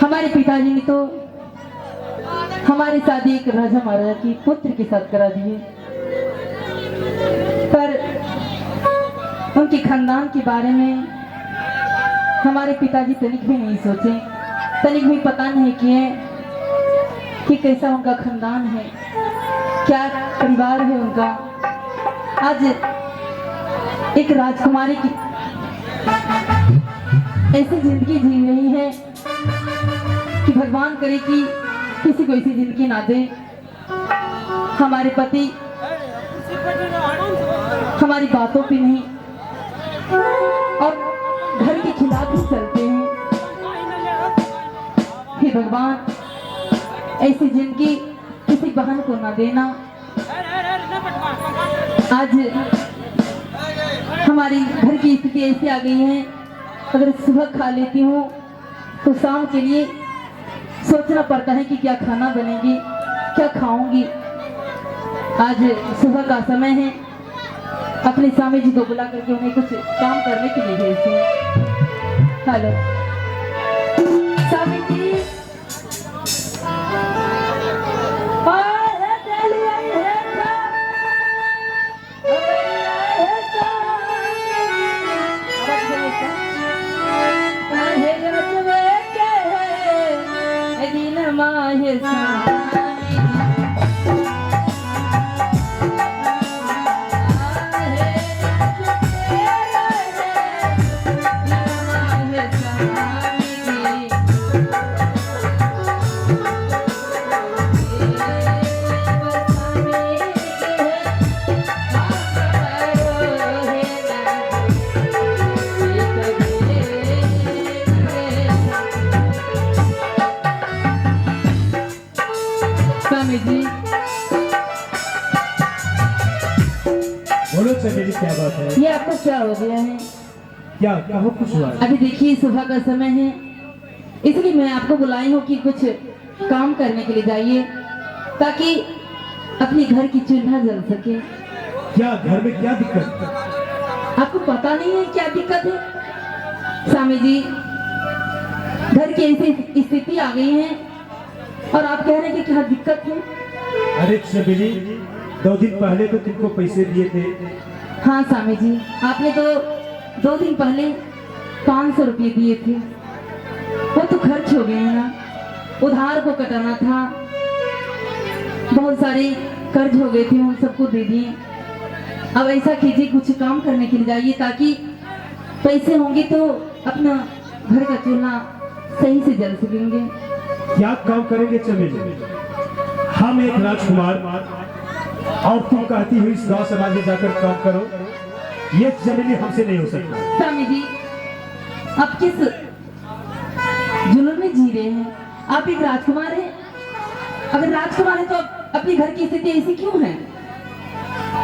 हमारे पिताजी ने तो हमारी शादी एक राजा महाराजा की पुत्र के साथ करा दिए, पर उनके खानदान के बारे में हमारे पिताजी तनिक भी नहीं सोचे, तनिक भी पता नहीं किए कि कैसा उनका खानदान है, क्या परिवार है उनका। आज एक राजकुमारी की ऐसी जिंदगी जी रही है कि भगवान करे कि किसी को ऐसी जिंदगी ना दे। हमारे पति हमारी बातों पे नहीं और घर के खिलाफ ही चलते हैं। हे भगवान, ऐसी जिंदगी किसी बहन को ना देना। आज हमारी घर की स्थिति ऐसी आ गई है, अगर सुबह खा लेती हूँ तो शाम के लिए सोचना पड़ता है कि क्या खाना बनेगी, क्या खाऊंगी। आज सुबह का समय है, अपने स्वामी जी को बुला करके उन्हें कुछ काम करने के लिए भेजते हैं। हेलो स्वामी जी, बोलो चमेली, क्या बात है? ये आपको क्या हो गया है? क्या कहो, कुछ हुआ? अभी देखिए सुबह का समय है, इसलिए मैं आपको बुलाई हूँ कि कुछ काम करने के लिए जाइए ताकि अपने घर की चूल्हा जल सके। क्या घर में क्या दिक्कत है? आपको पता नहीं है क्या दिक्कत है? स्वामी जी, घर की ऐसी स्थिति आ गई है और आप कह रहे हैं कि क्या दिक्कत है? अरे चमेली, 2 दिन पहले तो तुमको पैसे दिए थे। हाँ स्वामी जी, आपने तो 2 दिन पहले 500 रुपये दिए थे, वो तो खर्च हो गए हैं ना। उधार को कटाना था, बहुत सारे कर्ज हो गए थे, उन सबको दे दिए। अब ऐसा कीजिए, कुछ काम करने के लिए जाइए ताकि पैसे होंगे तो अपना घर का चूल्हा सही से जल सकेंगे। क्या काम करेंगे चमेली? हम एक राजकुमार और तुम कहती हो इस गांव समाज में जाकर काम करो, ये चमेली हमसे नहीं हो सकता। स्वामी जी, आप किस जुनून में जी रहे हैं? आप एक राजकुमार हैं, अगर राजकुमार है तो अपने घर की स्थिति ऐसी क्यों है?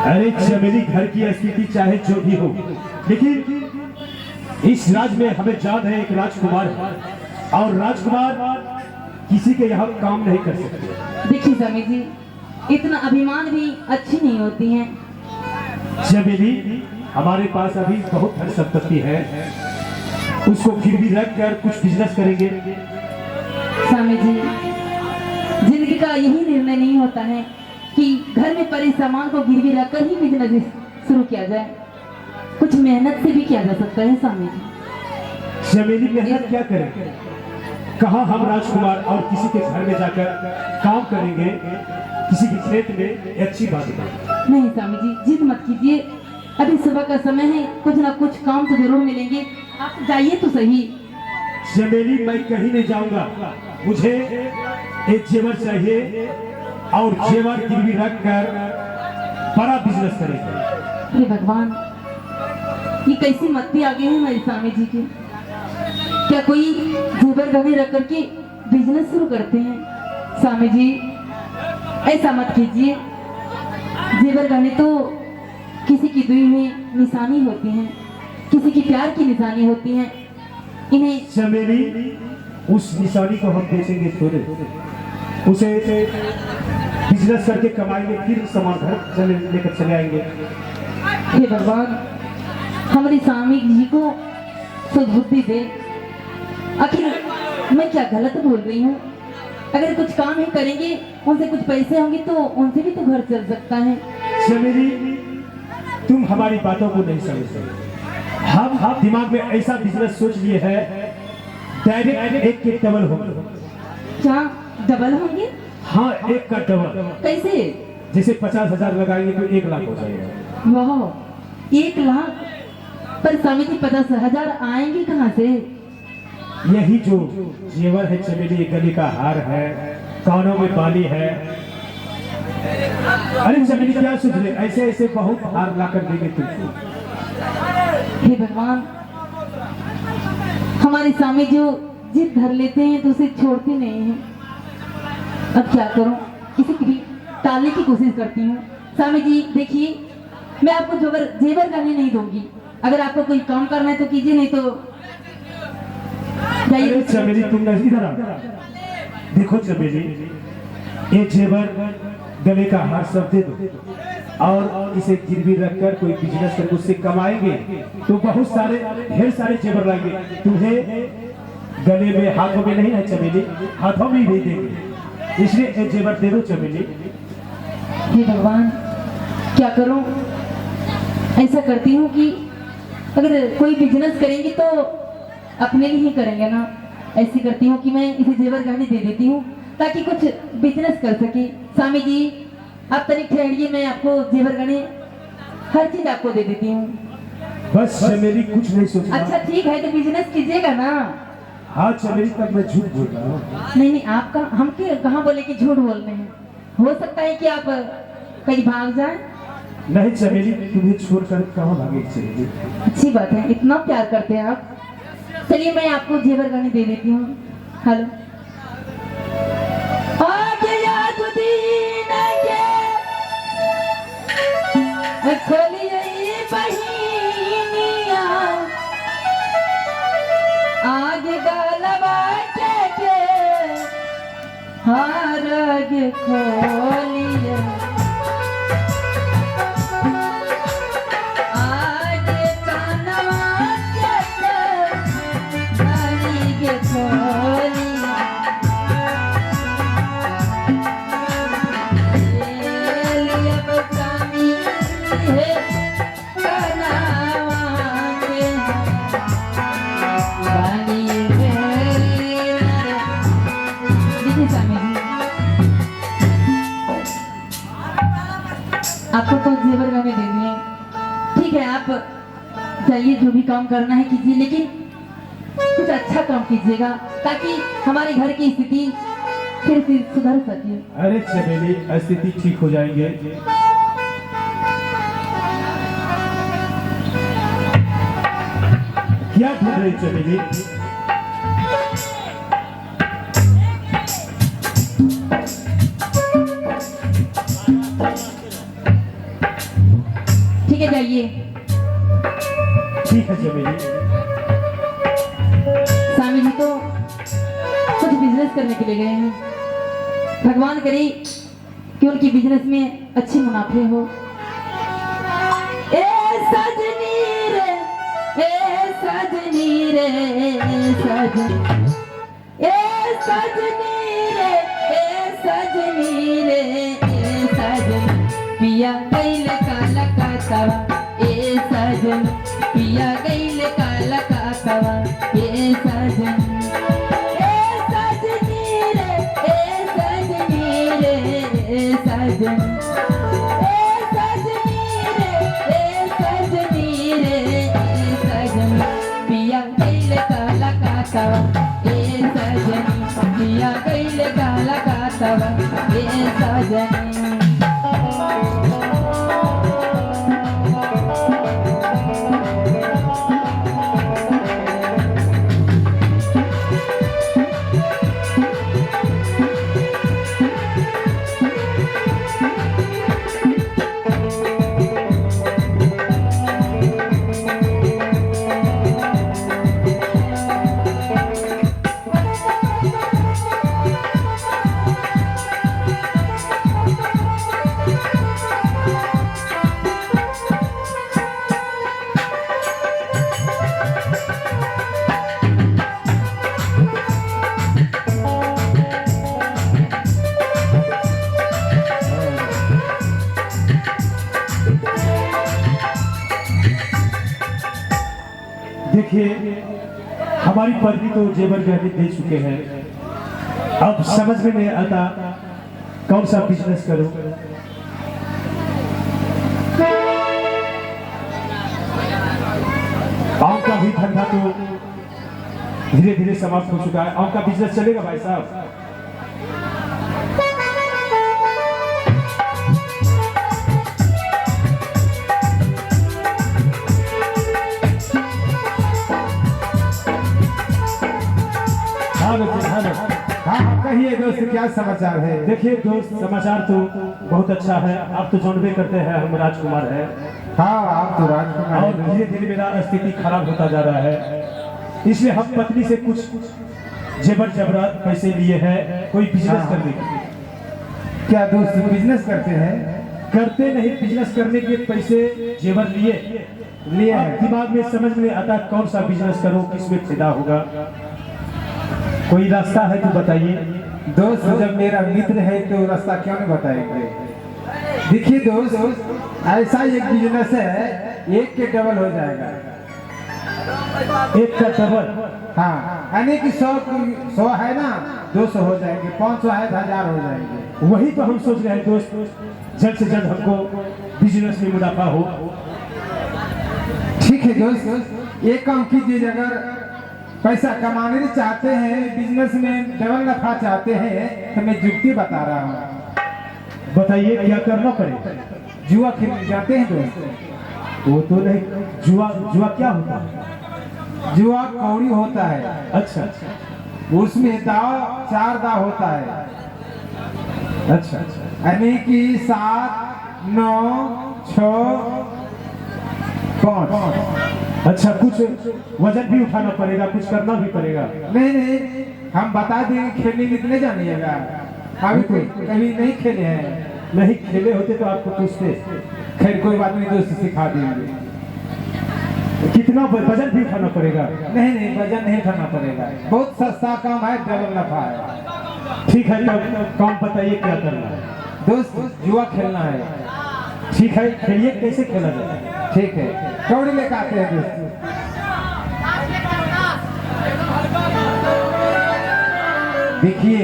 अरे चमेली, घर की स्थिति चाहे जो भी हो, लेकिन इस राज्य में हमें याद है एक राजकुमार है, और राजकुमार किसी के यहाँ काम नहीं कर सकते। देखिए स्वामी जी, इतना अभिमान भी अच्छी नहीं होती है। चमेली, हमारे पास अभी बहुत धन संपत्ति है, उसको गिरवी रख कर कुछ बिजनेस करेंगे। स्वामी जी, जिंदगी का यही निर्णय नहीं होता है कि घर में पड़े सामान को गिरवी रखकर ही बिजनेस शुरू किया जाए, कुछ मेहनत से भी किया जा सकता है। स्वामी जी, चमेली, मेहनत क्या करें? कहाँ हम राजकुमार और किसी के घर में जाकर काम करेंगे, किसी के खेत में? अच्छी बात है। नहीं स्वामी जी, जिद मत कीजिए, अभी सुबह का समय है, कुछ ना कुछ काम तो जरूर मिलेंगे, आप जाइए तो सही। चमेली, मैं कहीं नहीं जाऊंगा, मुझे एक जेवर चाहिए और जेवर गिरवी रख कर बड़ा बिजनेस करेंगे। हे भगवान, ये कैसी मत्ती आ गई है मेरे स्वामी जी की? क्या कोई जेवर गहने रख करके बिजनेस शुरू करते हैं? स्वामी जी, ऐसा मत कीजिए, जेवर गहने तो किसी की दुई में निशानी होती हैं, किसी की प्यार की निशानी होती हैं। इन्हें चमेली, उस निशानी को हम बेचेंगे थोड़े, उसे बिजनेस करके कमाएंगे, फिर सामान घर लेकर चले आएंगे। हे भगवान, हमारे स्वामी जी को सद्बुद्धि दे। आखिर मैं क्या गलत बोल रही हूँ? अगर कुछ काम ही करेंगे, उनसे कुछ पैसे होंगे तो उनसे भी तो घर चल सकता है। चमेली, तुम हमारी बातों को नहीं समझते। हम दिमाग में ऐसा बिजनेस सोच लिए है, डायरेक्ट एक के डबल हो। क्या डबल होंगे? हाँ, एक का डबल। कैसे? जैसे 50,000 लगाएंगे तो 1 लाख हो जाएगा। वाह, 1 लाख? पर स्वामी जी 50,000 आएंगे कहाँ से? यही जो जेवर है चमेली, गले का हार है, कानों में बाली है। अरे चमेली, क्या सोच रहे? ऐसे ऐसे बहुत हार लाकर देंगे तुमको। हे भगवान, हमारे स्वामी जो जिद धर लेते हैं तो उसे छोड़ते नहीं हैं। अब क्या करूं? किसी की भी टालने की कोशिश करती हूँ। स्वामी जी देखिए, मैं आपको जेवर गहने नहीं दूंगी। अगर आपको कोई काम करना है तो कीजिए, नहीं तो जाइए। अरे चमेली, तुम नहीं, इधर आ। देखो चमेली, ये जेवर, गले का हार सब दे दो और इसे गिरवी रखकर कोई बिजनेस करके उससे कमाएंगे तो बहुत सारे, ढेर सारे जेवर लाएंगे। तुम्हें गले में, हाथों में नहीं है चमेली, हाथों में ही नहीं देंगे। इसलिए ये जेवर दे दो चमेली। हे भगवान, क्या करूं? ऐसा करती हूँ कि अगर कोई बिजनेस करेंगे तो अपने लिए ही करेंगे ना। ऐसी करती हूँ कि मैं इसे जेवर गहने दे देती हूँ ताकि कुछ बिजनेस कर सके। स्वामी जी आप तनिक ठहरिए, मैं आपको जेवर गहने हर चीज आपको दे देती हूँ। बस चमेली, कुछ नहीं सोचना। अच्छा ठीक है, तो बिजनेस कीजिएगा ना? हाँ चमेली, तब मैं झूठ बोल रहा हूँ। नहीं नहीं, आप हम कहाँ बोले कि झूठ बोल रहे हैं? हो सकता है कि आप कहीं भाग जाए। नहीं चमेली, तुम्हें छोड़कर कहाँ भागे चमेली? अच्छी बात है, इतना प्यार करते हैं आप। चलिए मैं आपको जेवर गहने दे देती हूँ। हेलो, खोलिए बहिनिया, आगे गलबा के हारग खोलिए, आगे कानवा के घड़ी खोलिए। आपको तो जेवर गहने देनी है, ठीक है। आप जाइए, जो भी काम करना है कीजिए, लेकिन कुछ अच्छा काम कीजिएगा ताकि हमारे घर की स्थिति फिर सुधर सके। अरे चमेली, स्थिति ठीक हो जाएंगे। क्या ढूंढ रही चमेली? ठीक है, जाइए। ठीक है चमेली। स्वामी जी तो कुछ बिजनेस करने के लिए गए हैं। भगवान करे कि उनकी बिजनेस में अच्छे मुनाफे हो। ए सजनी रे, ए सजनी रे, सजनी, ए सजनी रे, ए सजनी रे, ए सजनी, पिया गइल काला कातवा, ए सजन, पिया गइल काला कातवा, ए सजन, ए सजनी रे, ए सजनी रे, ए सजन, ए सजनी रे, ए सजनी रे, ए सजन, पिया गइल काला कातवा, ए सजन, पिया गइल काला कातवा, ए सजन। देखिए हमारी पत्नी तो जेवर गहने दे चुके हैं, अब समझ में नहीं आता कौन सा बिजनेस करूं। आम का भी धंधा तो धीरे धीरे समाप्त हो चुका है। आम का बिजनेस चलेगा भाई साहब? हाँ कहिए दोस्त, क्या समाचार है? देखिए दोस्त, समाचार तो बहुत अच्छा है। आप तो जानबे करते हैं हम राजकुमार हैं। हाँ आप तो राजकुमार और धीरे धीरे मेरा स्थिति खराब होता जा रहा है, इसलिए हम पत्नी से कुछ जेवर जबरात पैसे लिए हैं कोई बिजनेस करने के। क्या दोस्त बिजनेस करते हैं? करते नहीं, बिजनेस करने के पैसे जेवर लिए हैं। दिमाग में समझ में आता कौन सा बिजनेस करूं, किसमें फायदा होगा। कोई रास्ता है तो बताइए। दोस्त जब मेरा मित्र है तो रास्ता क्यों नहीं बताएंगे? देखिए दोस्त, ऐसा एक बिजनेस है, एक के डबल हो जाएगा। एक का डबल? हाँ, यानी कि 100 है ना, 200 हो जाएंगे, 500 है 1000 हो जाएंगे। वही तो हम सोच रहे हैं दोस्त, जल्द से जल्द हमको बिजनेस में मुनाफा हो। ठीक है दोस्त, एक काम कीजिए, अगर पैसा कमाने चाहते हैं, बिजनेस में डबल नफा चाहते हैं, तो मैं जुक्ति बता रहा हूँ। बताइए क्या करना पड़ेगा? जुआ खेलने जाते हैं दोस्त? वो तो नहीं, जुआ जुआ क्या होता है? जुआ कौड़ी होता है। अच्छा, उसमें दाव 4 दाव होता है। अच्छा, यानी कि 7, 9, 6, 5। अच्छा, कुछ वजन भी उठाना पड़ेगा, कुछ करना भी पड़ेगा। नहीं, हम बता देंगे, खेलने कितने जानिएगा? अभी कोई कभी नहीं खेले हैं। नहीं खेले होते तो आपको पूछते। खैर कोई बात नहीं दोस्त, सिखा देंगे। कितना वजन भी उठाना पड़ेगा? नहीं, वजन नहीं उठाना पड़ेगा, बहुत सस्ता काम है, डबल नफा है। ठीक है, तो काम बताइए क्या करना है? दोस्त जुआ खेलना है। ठीक है, खेलिए, कैसे खेला जाए? ठीक है, कौड़ी लेकर आते हैं दोस्त। देखिए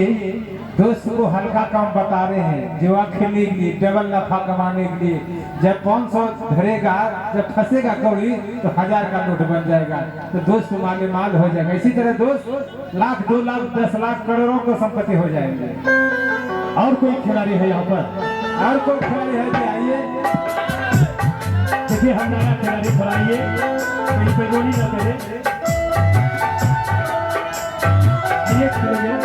दोस्त को हल्का काम बता रहे हैं, जुआ खेलने के लिए, डबल नफा कमाने के लिए। जब 500 धरेगा, जब फंसेगा कौड़ी, तो 1000 का नोट बन जाएगा, तो दोस्त माले माल हो जाएगा। इसी तरह दोस्त 1,00,000, 2,00,000, 10,00,000, करोड़ों को संपत्ति हो जाएंगे। और कोई खिलाड़ी है यहाँ पर? और कोई खिलाड़ी है तो आइए। देखिए हम नया खिलाड़ी खिलाइए, कहीं पे गोली ना करे। आइए खिलाइए।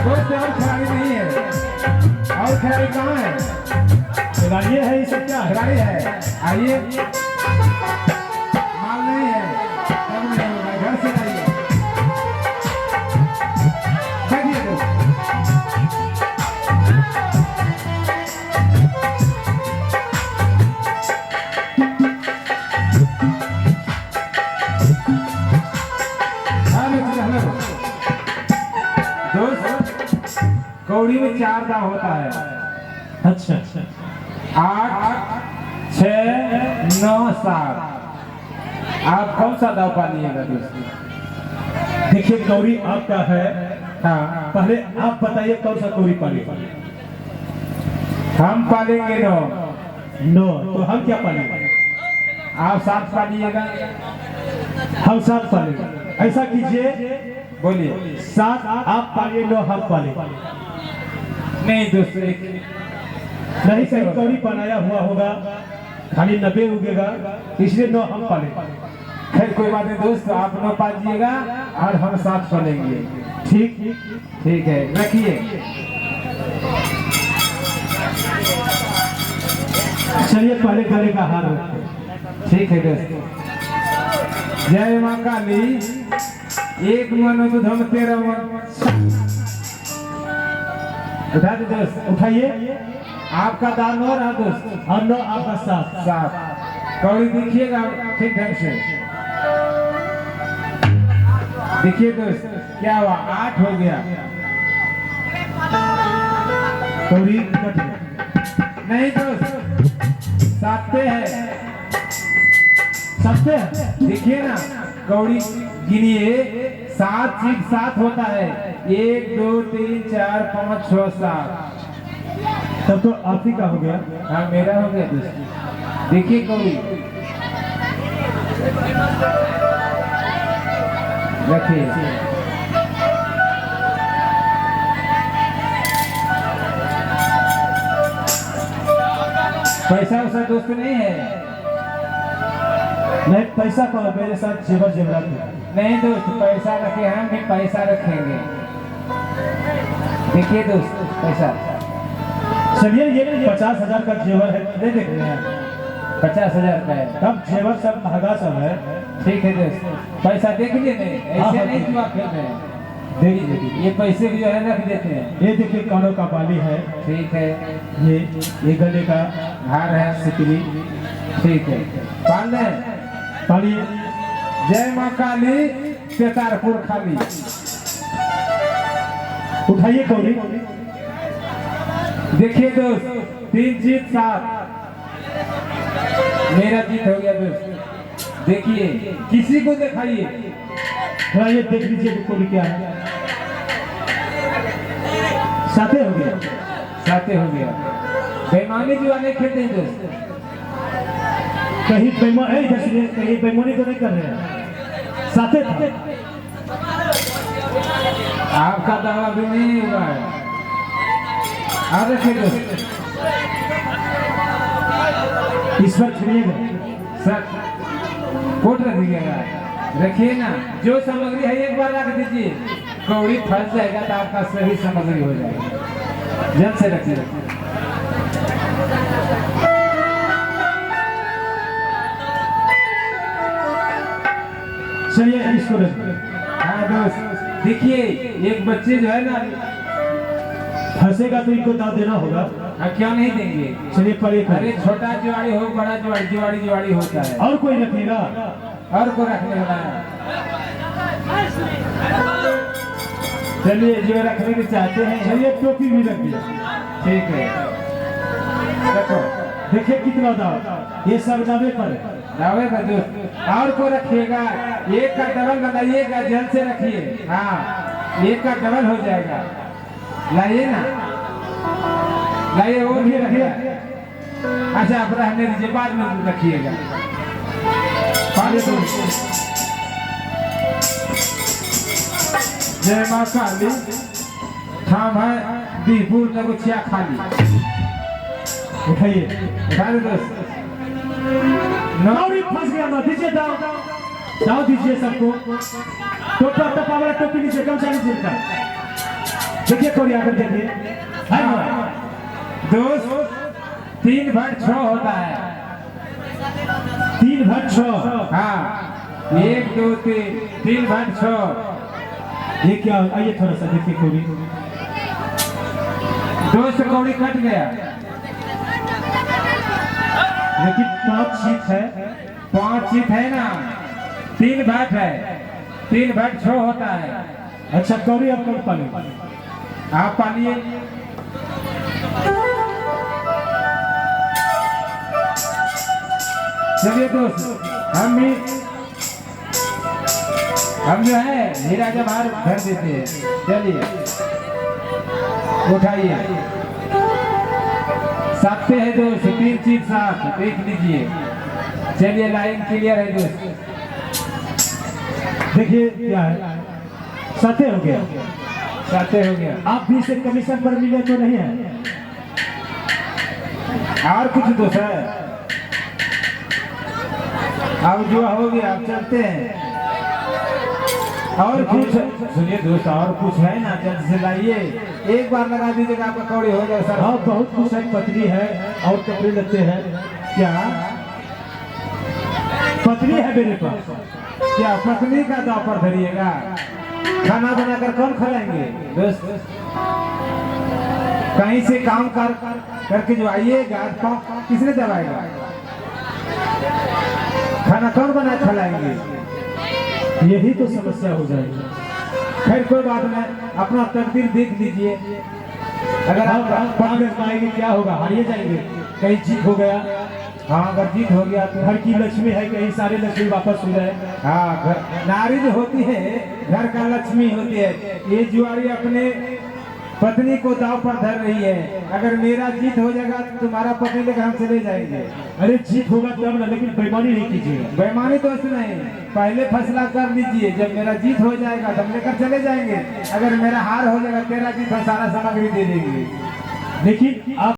दोस्त और खिलाड़ी नहीं है, और खिलाड़ी कहाँ है? खिलाड़ी है, ये सब क्या है? खिलाड़ी है, आइए। माल नहीं है, तब नहीं होगा, घर से आइए। बैठिए दोस्त। कौड़ी में 4 दाव होता है। अच्छा, 8, 6, 9, 7। आप कौन सा दाव पालिएगा दोस्त? देखिए कौड़ी आपका है। हाँ, पहले आप बताइए कौन सा कौड़ी पालेगा? हम पालेंगे 9। 9, तो हम क्या पालेंगे? आप 7 पालिएगा। हम 7 पालेंगे। ऐसा कीजिए, बोलिए। 7 आप पालिए, 9 हम पाले। नहीं दोस्त, नहीं, सही कौड़ी बनाया हुआ होगा, खाली 90 उगेगा, इसलिए 9 हम पाले। खैर कोई बात नहीं दोस्त, आप 9 पालिएगा और हम 7 पालेंगे। ठीक है, रखिए। चलिए पहले गले का हार रखते। ठीक है दोस्त। जय मां काली। एक मन धम 13 मन। उठा दे दोस्त, उठाइए। आपका दान हो रहा दोस्त। और 9 आपका 7। 7 कौड़ी देखिएगा ठीक ढंग से। देखिए दोस्त, क्या हुआ? 8 हो गया। कौड़ी कट गया। नहीं दोस्त, 7 पे है। सस्ते हैं। देखिए ना कौड़ी गिनिए, 7 चीज 7 होता है, 1 2 3 4 5 6 7। तब तो आप ही का हो गया। हाँ मेरा हो गया दोस्त। देखिए कौड़ी रखिए। पैसा वैसा दोस्त नहीं है? नहीं पैसा तो मेरे साथ जेवर जेवरात है। नहीं दोस्त, पैसा रखे, हम भी पैसा रखेंगे। देखिए दोस्त पैसा। चलिए ये 50,000 का जेवर है, ले देख रहे हैं। 50,000 का है। तब जेवर सब महंगा सब है। ठीक है दोस्त, पैसा देख लिए नहीं, हाँ, ऐसे हाँ, नहीं जुआ खेल रहे हैं। देख लीजिए। ये पैसे भी जो है रख देते हैं। ये देखिए कानों का बाली है, ठीक है। ये गले का हार है, सिकरी। ठीक है। पाल है। पालिए। जय माँ काली, केतारपुर खाली। उठाइए कौड़ी। देखिए दोस्त, 3 जीत 7, मेरा जीत हो गया दोस्त। देखिए किसी को दिखाइए। थोड़ा ये देख लीजिए कि कौड़ी क्या है। साथे हो गया। साथे हो गया। बेईमानी जुआ नहीं खेलते हैं दोस्त। कहीं बेईमानी कहीं बेईमानी तो नहीं कर रहे हैं। साथे था। आपका दावा भी नहीं हुआ है। आ रखिए दोस्त। इस पर छुड़िएगा। सर कोट रख दीजिएगा। रखिए ना, जो सामग्री है एक बार रख दीजिए, कौड़ी फंस जाएगा तो आपका सही सामग्री हो जाएगा। जल्द से रखिए। चलिए इसको रखिए। हाँ दोस्त, देखिए एक बच्चे जो है ना, फंसेगा तो इनको दाव देना होगा। क्यों नहीं देंगे? चलिए पर एक अरे छोटा जुआड़ी हो, बड़ा जुआड़ी, जुआड़ी जुआड़ी होता है। और कोई रखिएगा। और को रखने वाला है। चलिए जो रखने के चाहते हैं। चलिए टोपी भी रख दिया। ठीक है, रखो। देखिए कितना दाव, ये सब दावे पर है। दावे का दोस्त। और को रखिएगा, एक का डबल बनाइएगा, जल्द से रखिए। हाँ, एक का डबल हो जाएगा। लाइए ना, लाइए, वो भी रखिए। अच्छा आप रहने दीजिए, बाद में रखिएगा। जय माँ काली, ठाम है बीरपुर नगुचिया खाली। उठाइए। उठा दे दोस्त। नौरी फंस गया ना, दीजिए दाव। दाव दीजिए सबको। टोपा टोपा वाला टोपी नीचे कम चालीस का। देखिए कौड़ी आकर देखिए। दोस्त 3 भाग 6 होता है। 3 भाग 6। हाँ, 1 2 3 भाग 6। ये क्या? आइए थोड़ा सा देखिए कौड़ी। दोस्त कौड़ी कट गया, लेकिन 5 चीत है। 5 चीत है ना, 3 भाग है, 3 भाग 6 होता है। अच्छा कौड़ी अब कौन पाले? आप पालिए। चलिए दोस्त, हम जो है हीरा जवाहर भर देते हैं। चलिए उठाइए। साथे है दोस्त, 3 चीज साथ, देख लीजिए। चलिए लाइन क्लियर है दोस्त। देखिए क्या है, साथे हो गया। साथे हो गया। आप भी से कमीशन पर मिले तो नहीं है? और कुछ दोस्त है? अब जो हो गया, आप चलते हैं। और कुछ सुनिए दोस्त, और कुछ है ना, जल्द से लाइए। एक बार लगा दीजिएगा, आपका कौड़ी हो जाए सर। हाँ बहुत कुछ है, पत्नी है और कपड़े लगते हैं। क्या पत्नी है मेरे पास। क्या पत्नी का दाव पर धरिएगा? खाना बनाकर कौन खिलाएंगे दोस्त? कहीं से काम करके जो आइएगा, किसने दबाएगा? खाना कौन बना खिलाएंगे? यही तो समस्या हो जाएगी। खैर कोई बात नहीं, अपना तकदीर देख लीजिए। अगर आप पाएंगे क्या होगा? हारिए जाएंगे। कहीं जीत हो गया, हाँ अगर जीत हो गया तो घर की लक्ष्मी है, कहीं सारे लक्ष्मी वापस हो जाए। हाँ घर नारी जो होती है घर का लक्ष्मी होती है। ये जुआरी अपने पत्नी को दाव पर धर रही है, अगर मेरा जीत हो जाएगा तो तुम्हारा पत्नी लेकर हम चले जाएंगे। अरे जीत होगा तब ना, लेकिन बेईमानी नहीं कीजिएगा। बेईमानी तो ऐसे नहीं, पहले फैसला कर लीजिए, जब मेरा जीत हो जाएगा तब लेकर चले जाएंगे, अगर मेरा हार हो जाएगा तेरा जीत सारा सामग्री दे देंगे। लेकिन आप